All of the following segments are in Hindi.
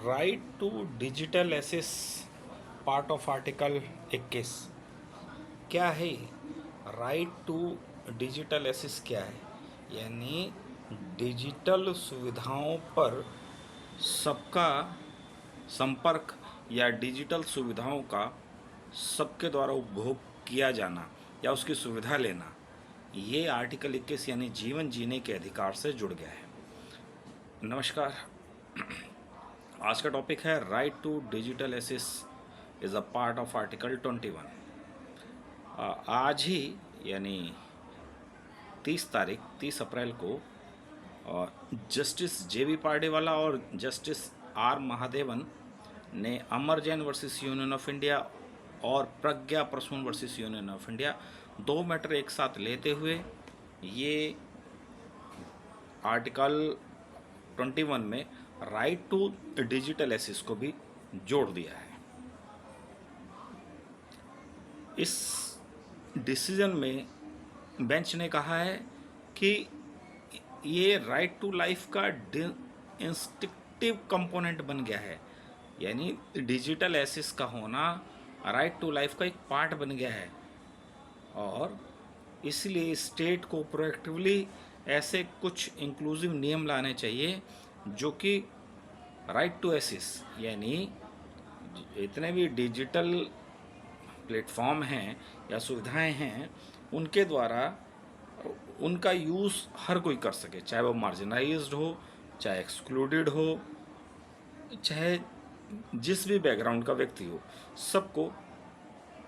Right to digital access part of article 21 क्या है? राइट टू डिजिटल एसेस क्या है? यानी डिजिटल सुविधाओं पर सबका संपर्क या डिजिटल सुविधाओं का सबके द्वारा उपभोग किया जाना या उसकी सुविधा लेना, ये आर्टिकल 21 यानी जीवन जीने के अधिकार से जुड़ गया है। नमस्कार, आज का टॉपिक है right to digital access is a part of article 21। आज ही यानी 30 अप्रैल को जस्टिस JB पार्डेवाला और जस्टिस R महादेवन ने Amar Jain versus Union of India और Pragya Prasoon versus Union of India दो मैटर एक साथ लेते हुए ये आर्टिकल 21 में राइट टू डिजिटल एसेस को भी जोड़ दिया है। इस डिसीजन में बेंच ने कहा है कि ये राइट टू लाइफ का इंस्टिक्टिव कंपोनेंट बन गया है, यानी डिजिटल एसेस का होना राइट टू लाइफ का एक पार्ट बन गया है और इसलिए स्टेट को प्रोएक्टिवली ऐसे कुछ इंक्लूसिव नियम लाने चाहिए जो कि राइट टू एसेस यानी इतने भी डिजिटल प्लेटफॉर्म हैं या सुविधाएं हैं उनके द्वारा उनका यूज़ हर कोई कर सके, चाहे वो मार्जिनाइज्ड हो, चाहे एक्सक्लूडेड हो, चाहे जिस भी बैकग्राउंड का व्यक्ति हो, सबको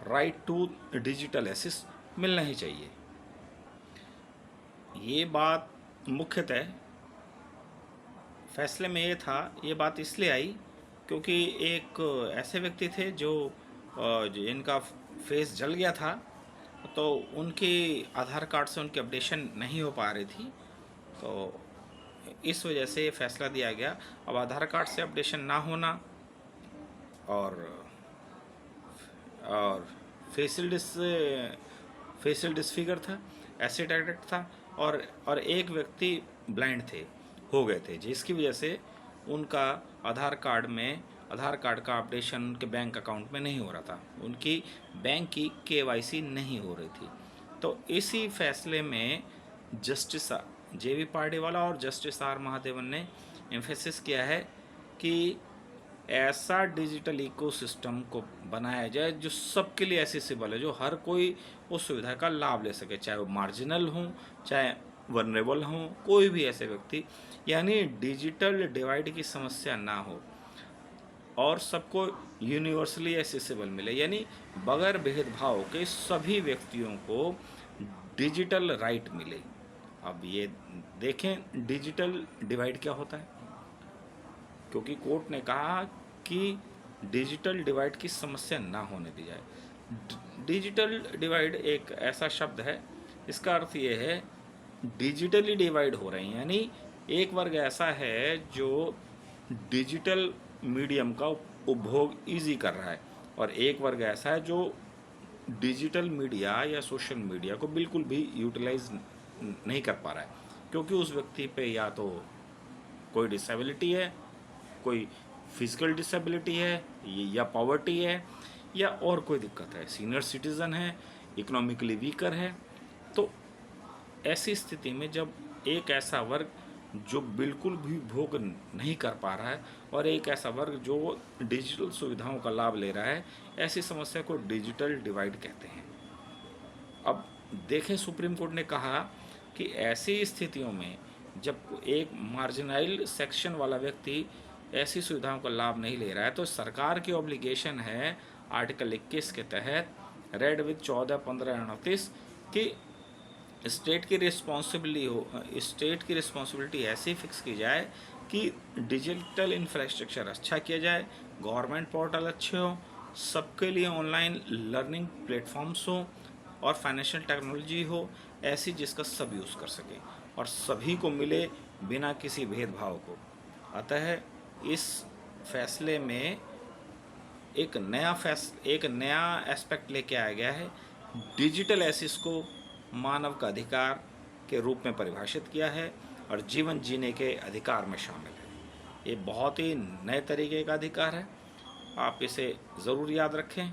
राइट टू डिजिटल एसेस मिलना ही चाहिए। ये बात मुख्यतः फैसले में ये बात इसलिए आई क्योंकि एक ऐसे व्यक्ति थे जो इनका फेस जल गया था, तो उनके आधार कार्ड से उनकी अपडेशन नहीं हो पा रही थी, तो इस वजह से ये फैसला दिया गया। अब आधार कार्ड से अपडेशन ना होना और फेशियल डिसफिगर था, एसिड अटैक था और एक व्यक्ति ब्लाइंड हो गए थे, जिसकी वजह से उनका आधार कार्ड का अपडेशन उनके बैंक अकाउंट में नहीं हो रहा था, उनकी बैंक की KYC नहीं हो रही थी। तो इसी फैसले में जस्टिस JB पार्डेवाला और जस्टिस R महादेवन ने एम्फेसिस किया है कि ऐसा डिजिटल इकोसिस्टम को बनाया जाए जो सबके लिए एक्सेसिबल है, जो हर कोई उस सुविधा का लाभ ले सके, चाहे वो मार्जिनल हो, चाहे वनरेबल हो, कोई भी ऐसे व्यक्ति, यानी डिजिटल डिवाइड की समस्या ना हो और सबको यूनिवर्सली एक्सेसिबल मिले, यानी बगैर भेदभाव के सभी व्यक्तियों को डिजिटल राइट मिले। अब ये देखें डिजिटल डिवाइड क्या होता है, क्योंकि कोर्ट ने कहा कि डिजिटल डिवाइड की समस्या ना होने दी जाए। डिजिटल डिवाइड एक ऐसा शब्द है, इसका अर्थ ये है डिजिटली डिवाइड हो रहे हैं, यानी एक वर्ग ऐसा है जो डिजिटल मीडियम का उपभोग ईजी कर रहा है और एक वर्ग ऐसा है जो डिजिटल मीडिया या सोशल मीडिया को बिल्कुल भी यूटिलाइज नहीं कर पा रहा है, क्योंकि उस व्यक्ति पे या तो कोई डिसेबिलिटी है, कोई फिजिकल डिसेबिलिटी है, या पॉवर्टी है, या और कोई दिक्कत है, सीनियर सिटीज़न है, इकोनॉमिकली वीकर है। तो ऐसी स्थिति में जब एक ऐसा वर्ग जो बिल्कुल भी भोग नहीं कर पा रहा है और एक ऐसा वर्ग जो डिजिटल सुविधाओं का लाभ ले रहा है, ऐसी समस्या को डिजिटल डिवाइड कहते हैं। अब देखें, सुप्रीम कोर्ट ने कहा कि ऐसी स्थितियों में जब एक मार्जिनाइल सेक्शन वाला व्यक्ति ऐसी सुविधाओं का लाभ नहीं ले रहा है, तो सरकार की ऑब्लिगेशन है आर्टिकल 21 के तहत रेड विद 14, 15, 29 कि स्टेट की रिस्पॉन्सिबिलिटी ऐसी फिक्स की जाए कि डिजिटल इंफ्रास्ट्रक्चर अच्छा किया जाए, गवर्नमेंट पोर्टल अच्छे हो, सबके लिए ऑनलाइन लर्निंग प्लेटफॉर्म्स हो और फाइनेंशियल टेक्नोलॉजी हो ऐसी जिसका सब यूज़ कर सके और सभी को मिले बिना किसी भेदभाव को। अतः इस फैसले में एक नया एस्पेक्ट लेके आया गया है, डिजिटल एसेस को मानव का अधिकार के रूप में परिभाषित किया है और जीवन जीने के अधिकार में शामिल है। ये बहुत ही नए तरीके का अधिकार है, आप इसे ज़रूर याद रखें।